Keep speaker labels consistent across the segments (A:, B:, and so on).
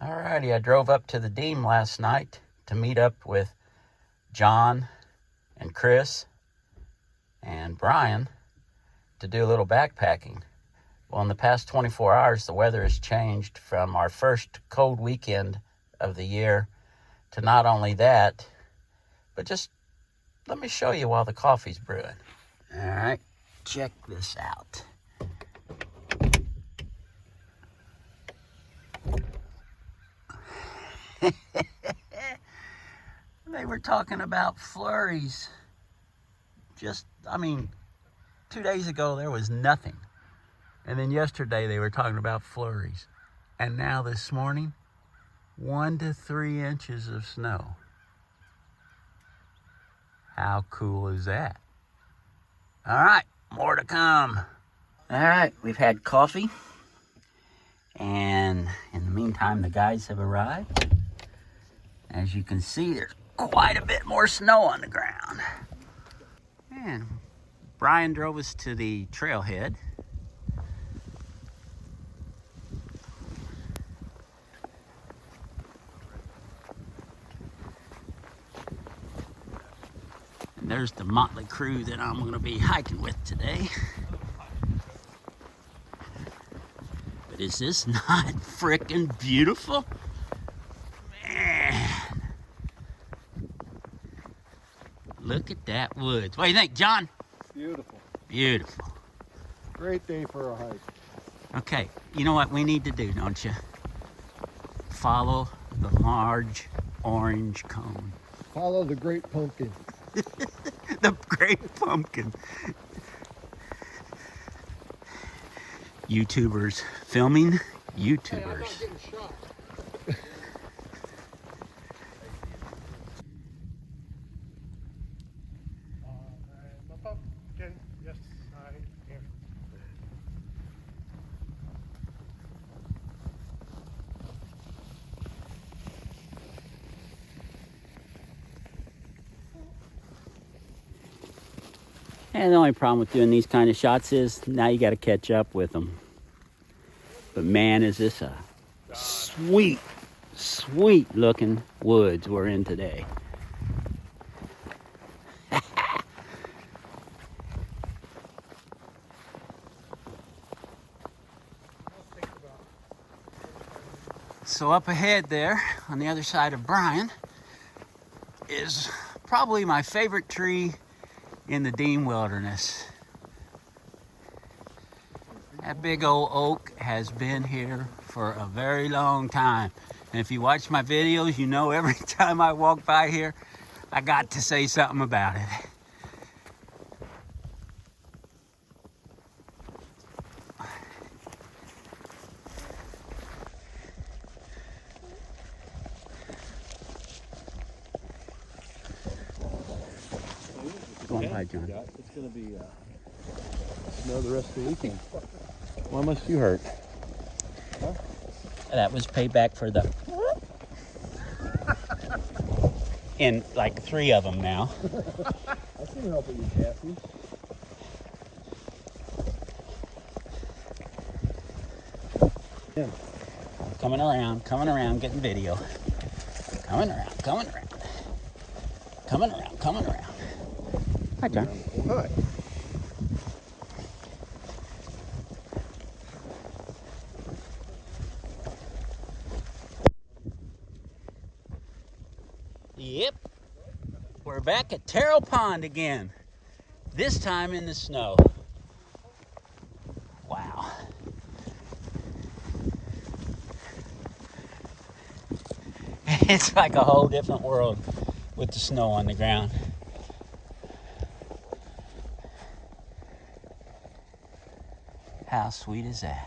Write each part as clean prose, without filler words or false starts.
A: Alrighty, I drove up to the Deem last night to meet up with John and Chris and Brian to do a little backpacking. Well, in the past 24 hours, the weather has changed from our first cold weekend of the year to not only that, but just let me show you while the coffee's brewing. All right, check this out. They were talking about flurries. 2 days ago there was nothing. And then yesterday they were talking about flurries. And now this morning, 1 to 3 inches of snow. How cool is that? All right, more to come. All right, we've had coffee. And in the meantime, the guys have arrived. As you can see, there's quite a bit more snow on the ground. And Brian drove us to the trailhead. And there's the motley crew that I'm going to be hiking with today. But is this not frickin' beautiful? Man. Look at that woods. What do you think, John?
B: Beautiful.
A: Beautiful.
B: Great day for a hike.
A: Okay, you know what we need to do, don't you? Follow the large orange cone.
B: Follow the great pumpkin.
A: The great pumpkin. YouTubers filming YouTubers.
B: Hey, I'm not getting shot.
C: I'm a pumpkin, yes I am.
A: And the only problem with doing these kind of shots is now you got to catch up with them. But man, is this a sweet, sweet looking woods we're in today. So up ahead there, on the other side of Brian, is probably my favorite tree in the Deem Wilderness. That big old oak has been here for a very long time. And if you watch my videos, you know every time I walk by here, I got to say something about it. Go on by, John.
B: It's going to be snow the rest of the weekend. Why must you hurt? Huh?
A: That was payback for the... in like 3 of them now.
B: I can help with you, Kathy. Yeah.
A: Coming around, getting video. Coming around. Hi, John.
B: Hi.
A: Yep. We're back at Terrell Pond again. This time in the snow. Wow. It's like a whole different world with the snow on the ground. How sweet is that?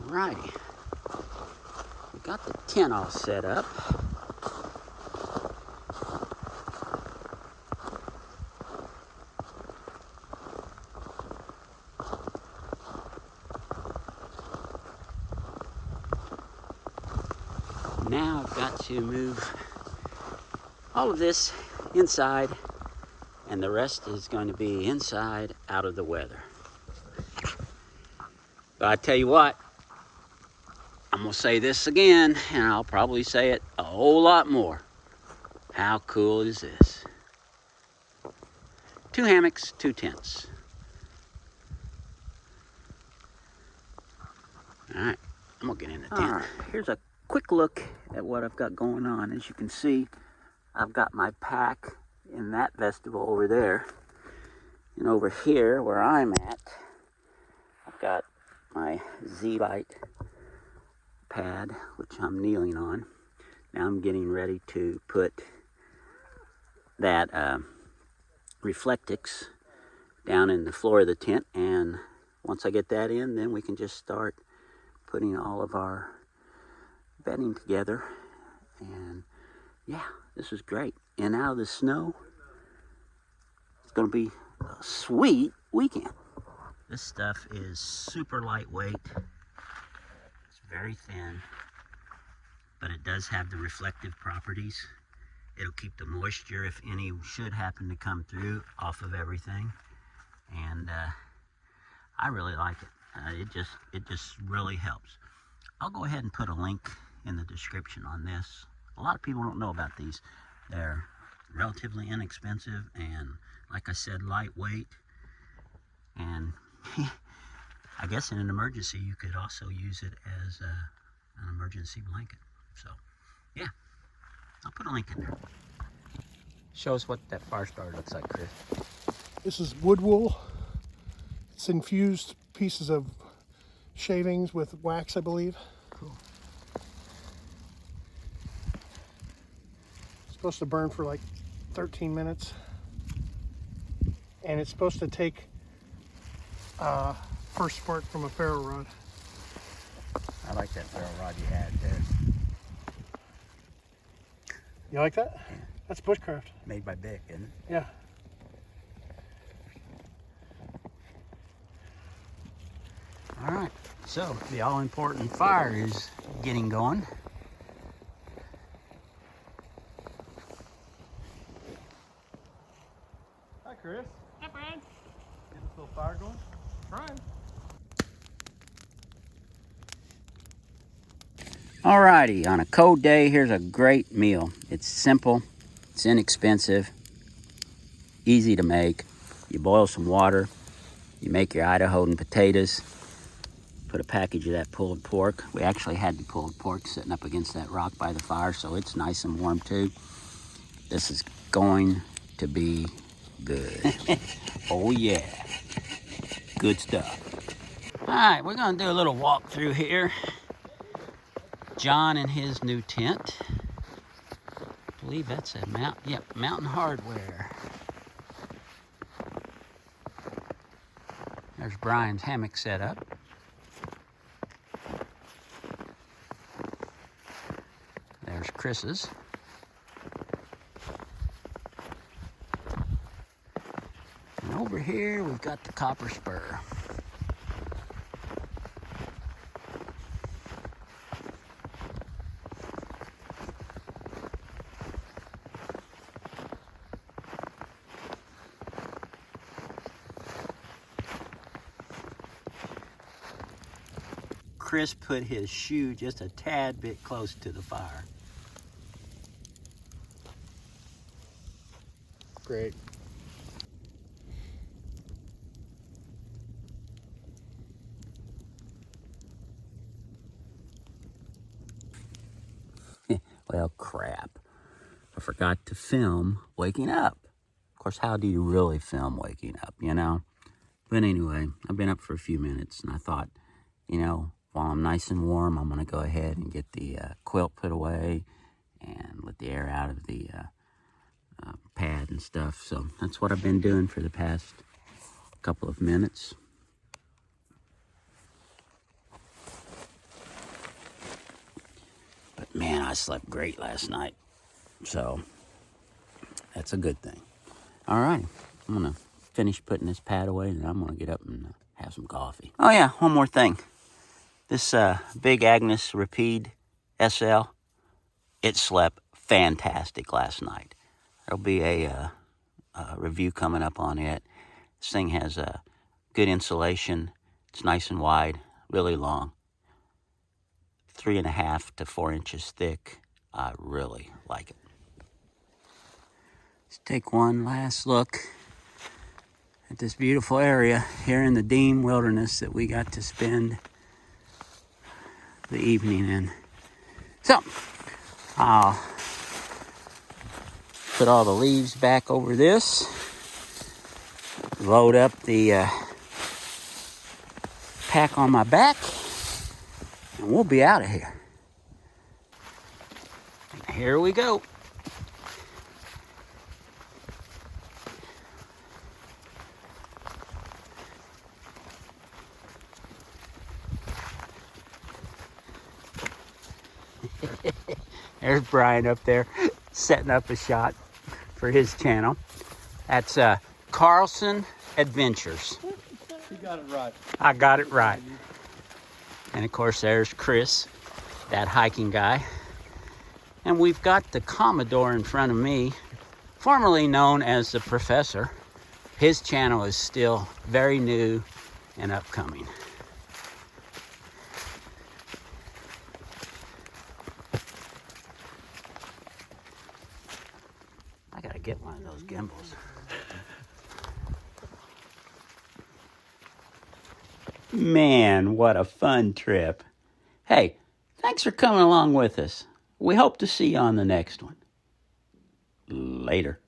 A: Alrighty. We got the tent all set up. Now I've got to move all of this inside, and the rest is going to be inside out of the weather. But I tell you what, I'm gonna say this again, and I'll probably say it a whole lot more. How cool is this? 2 hammocks, 2 tents. All right, I'm gonna get in the tent. All right, here's a quick look at what I've got going on. As you can see, I've got my pack in that vestibule over there. And over here, where I'm at, I've got my Z LIte Pad, which I'm kneeling on. Now I'm getting ready to put that Reflectix down in the floor of the tent, and once I get that in, then we can just start putting all of our bedding together. And yeah, this is great. And out of the snow, it's gonna be a sweet weekend. This stuff is super lightweight. It's very thin, but it does have the reflective properties. It'll keep the moisture, if any should happen to come through, off of everything. And I really like it. It just really helps. I'll go ahead and put a link in the description on this. A lot of people don't know about these. They're relatively inexpensive and, like I said, lightweight. And I guess in an emergency, you could also use it as an emergency blanket. So, yeah, I'll put a link in there. Show us what that fire starter looks like, Chris.
C: This is wood wool. It's infused pieces of shavings with wax, I believe.
A: Cool.
C: It's supposed to burn for like 13 minutes. And it's supposed to take first spark from a ferro rod.
A: I like that ferro rod you had there.
C: You like that?
A: Yeah.
C: That's bushcraft.
A: Made by Bic, isn't it?
C: Yeah.
A: All right, so the all-important fire is getting going.
C: Hi, Chris.
B: Hi, Brian. Get this little fire going. Brian.
A: Alrighty, on a cold day, here's a great meal. It's simple, it's inexpensive, easy to make. You boil some water, you make your Idaho potatoes, put a package of that pulled pork. We actually had the pulled pork sitting up against that rock by the fire, so it's nice and warm too. This is going to be good. Oh yeah, good stuff. All right, we're gonna do a little walk through here. John in his new tent. I believe that's a Mountain Hardware. There's Brian's hammock set up. There's Chris's. And over here we've got the copper spur. Chris put his shoe just a tad bit close to the fire.
C: Great.
A: Well, crap. I forgot to film waking up. Of course, how do you really film waking up, you know? But anyway, I've been up for a few minutes, and I thought, you know, while I'm nice and warm, I'm going to go ahead and get the quilt put away and let the air out of the pad and stuff. So that's what I've been doing for the past couple of minutes. But man, I slept great last night. So that's a good thing. All right, I'm gonna finish putting this pad away, and I'm gonna get up and have some coffee. Oh yeah, one more thing. This big Agnes Rapide SL, it slept fantastic last night. There'll be a review coming up on it. This thing has good insulation. It's nice and wide, really long. 3.5 to 4 inches thick. I really like it. Let's take one last look at this beautiful area here in the Dean Wilderness that we got to spend the evening in. So, I'll put all the leaves back over this, load up the pack on my back, and we'll be out of here. Here we go. There's Brian up there setting up a shot for his channel. That's Carlson Adventures.
B: You got it right.
A: I got it right. And of course there's Chris, that hiking guy. And we've got the Commodore in front of me, formerly known as the Professor. His channel is still very new and upcoming. I gotta get one of those gimbals. Man, what a fun trip. Hey, thanks for coming along with us. We hope to see you on the next one. Later.